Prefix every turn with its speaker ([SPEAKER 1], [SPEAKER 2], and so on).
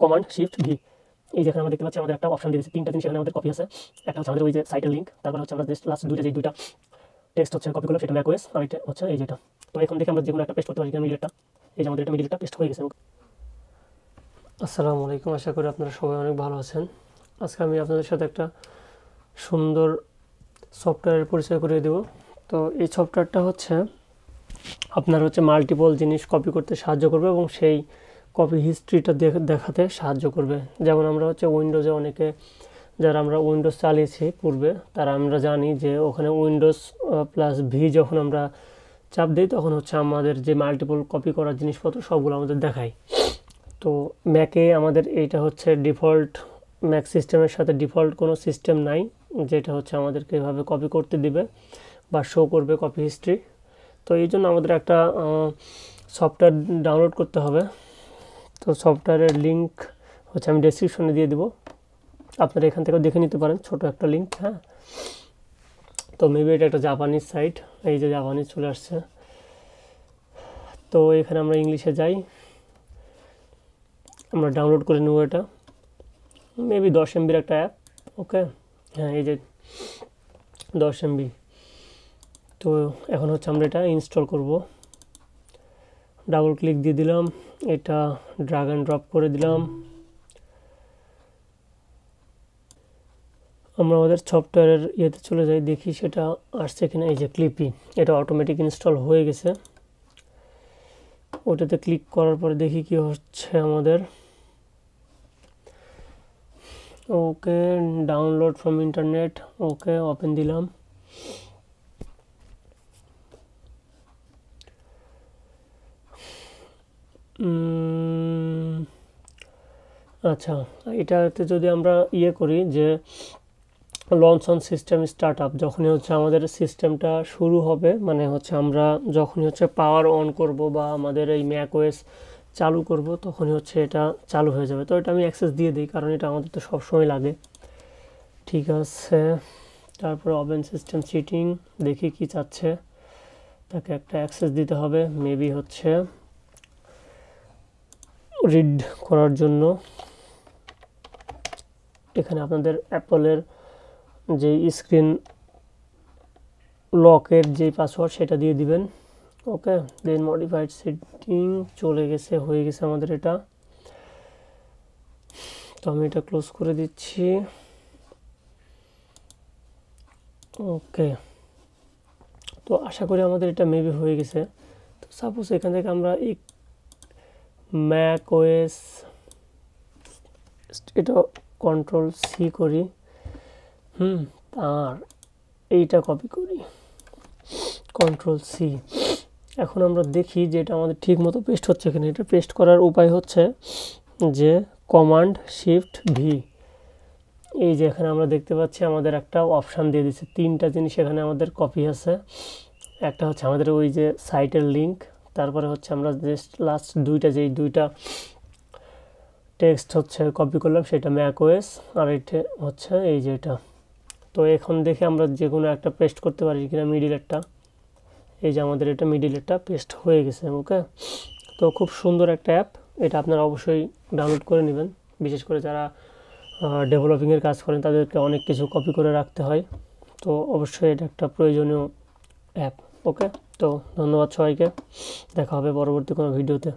[SPEAKER 1] Command shift V. এই যেখানে আমরা দেখতে পাচ্ছি আমাদের একটা অপশন দিয়েছে, তিনটা জিনিস এখানে আমাদের কপি আছে। একটা হচ্ছে আমাদের ওই যে সাইটের লিঙ্ক, তারপর হচ্ছে আমরা জাস্ট লাস্ট দুইটা টেক্সট হচ্ছে কপি করলাম, সেটা ম্যাকওএস, আর এটা হচ্ছে এই যেটা। তো এখন দেখে আমরা যে কোনো একটা পেস্ট করতে পারি, মিডিলটা, এই যে আমাদের এটা মিডিলটা পেস্ট হয়ে গেছে। আসসালামু আলাইকুম, আশা করি আপনারা সবাই অনেক ভালো আছেন। আজকে আমি আপনাদের সাথে একটা সুন্দর সফটওয়্যারের পরিচয় করিয়ে দেব। তো এই সফটওয়্যারটা হচ্ছে আপনার হচ্ছে মাল্টিপল জিনিস কপি করতে সাহায্য করবে এবং সেই কপি হিস্ট্রিটা দেখাতে সাহায্য করবে। যেমন আমরা হচ্ছে উইন্ডোজে অনেকে যারা আমরা উইন্ডোজ চালিয়েছি পূর্বে, তারা আমরা জানি যে ওখানে উইন্ডোজ প্লাস ভি যখন আমরা চাপ দিই তখন হচ্ছে আমাদের যে মাল্টিপল কপি করার জিনিসপত্র সবগুলো আমাদের দেখায়। তো ম্যাকে আমাদের এইটা হচ্ছে ডিফল্ট, ম্যাক সিস্টেমের সাথে ডিফল্ট কোনো সিস্টেম নাই যেটা হচ্ছে আমাদেরকে এভাবে কপি করতে দিবে বা শো করবে কপি হিস্ট্রি। তো এই জন্য আমাদের একটা সফটওয়্যার ডাউনলোড করতে হবে। তো সফটওয়্যারের লিঙ্ক হচ্ছে আমি ডেসক্রিপশনে দিয়ে দিব, আপনারা এখান থেকেও দেখে নিতে পারেন, ছোট একটা লিঙ্ক। হ্যাঁ, তো মেবি এটা একটা জাপানিজ সাইট, এই যে জাপানিজ চলে আসছে। তো এখানে আমরা ইংলিশে যাই, আমরা ডাউনলোড করে নেব। এটা মেবি 10 MB একটা অ্যাপ। ওকে, হ্যাঁ, এই যে 10 MB। তো এখন হচ্ছে আমরা এটা ইনস্টল করব। ডাবল ক্লিক দিয়ে দিলাম, এটা ড্রাগ অ্যান্ড ড্রপ করে দিলাম। আমরা আমাদের সফটওয়্যারের ইয়েতে চলে যাই, দেখি সেটা আসছে কিনা। এই যে ক্লিপি, এটা অটোমেটিক ইনস্টল হয়ে গেছে। ওটাতে ক্লিক করার পরে দেখি কি হচ্ছে আমাদের। Okay, download from internet, okay, open দিলাম। আচ্ছা, এটাতে যদি আমরা ইয়ে করি যে launch on system start up, যখনই হচ্ছে আমাদের সিস্টেমটা শুরু হবে, মানে হচ্ছে আমরা যখনই হচ্ছে পাওয়ার অন করব বা আমাদের এই ম্যাকওএস চালু করব, তখনই হচ্ছে এটা চালু হয়ে যাবে। তো এটা আমি অ্যাক্সেস দিয়ে দিই, কারণ এটা আমাদের তো সবসময় লাগে। ঠিক আছে, তারপরে ওপেন সিস্টেম সিটিং, দেখি কি চাচ্ছে। তাকে একটা অ্যাক্সেস দিতে হবে, মেবি হচ্ছে রিড করার জন্য। এখানে আপনাদের অ্যাপলের যে স্ক্রিন লকের যে পাসওয়ার্ড সেটা দিয়ে দিবেন। ওকে, দেন মডিফাইড সেটিং চলে গেছে, হয়ে গেছে আমাদের এটা। তো আমি এটা ক্লোজ করে দিচ্ছি। ওকে, তো আশা করি আমাদের এটা মেবি হয়ে গেছে। তো সাপোজ এখান থেকে আমরা এই ম্যাকওএস এটা Ctrl+C করি, আর এইটা কপি করি, Ctrl+C। এখন আমরা দেখি যে এটা আমাদের ঠিক মতো পেস্ট হচ্ছে কিনা। এটা পেস্ট করার উপায় হচ্ছে যে কমান্ড শিফট ভি। এই যে এখানে আমরা দেখতে পাচ্ছি আমাদের একটা অপশান দিয়ে দিচ্ছে, তিনটা জিনিস এখানে আমাদের কপি আছে। একটা হচ্ছে আমাদের ওই যে সাইটের লিঙ্ক, তারপরে হচ্ছে আমরা জাস্ট লাস্ট দুইটা টেক্সট হচ্ছে কপি করলাম, সেটা ম্যাকওএস, আর এটা হচ্ছে এই যে এটা। তো এখন দেখে আমরা যে কোনো একটা পেস্ট করতে পারি কিনা মিডিলেরটা। এই যে আমাদের এটা মিডিলেরটা পেস্ট হয়ে গেছে। ওকে, তো খুব সুন্দর একটা অ্যাপ, এটা আপনারা অবশ্যই ডাউনলোড করে নেবেন। বিশেষ করে যারা ডেভেলপিংয়ের কাজ করেন তাদেরকে অনেক কিছু কপি করে রাখতে হয়, তো অবশ্যই এটা একটা প্রয়োজনীয় অ্যাপ। ওকে, তো ধন্যবাদ সবাইকে, দেখা হবে পরবর্তী কোনো ভিডিওতে।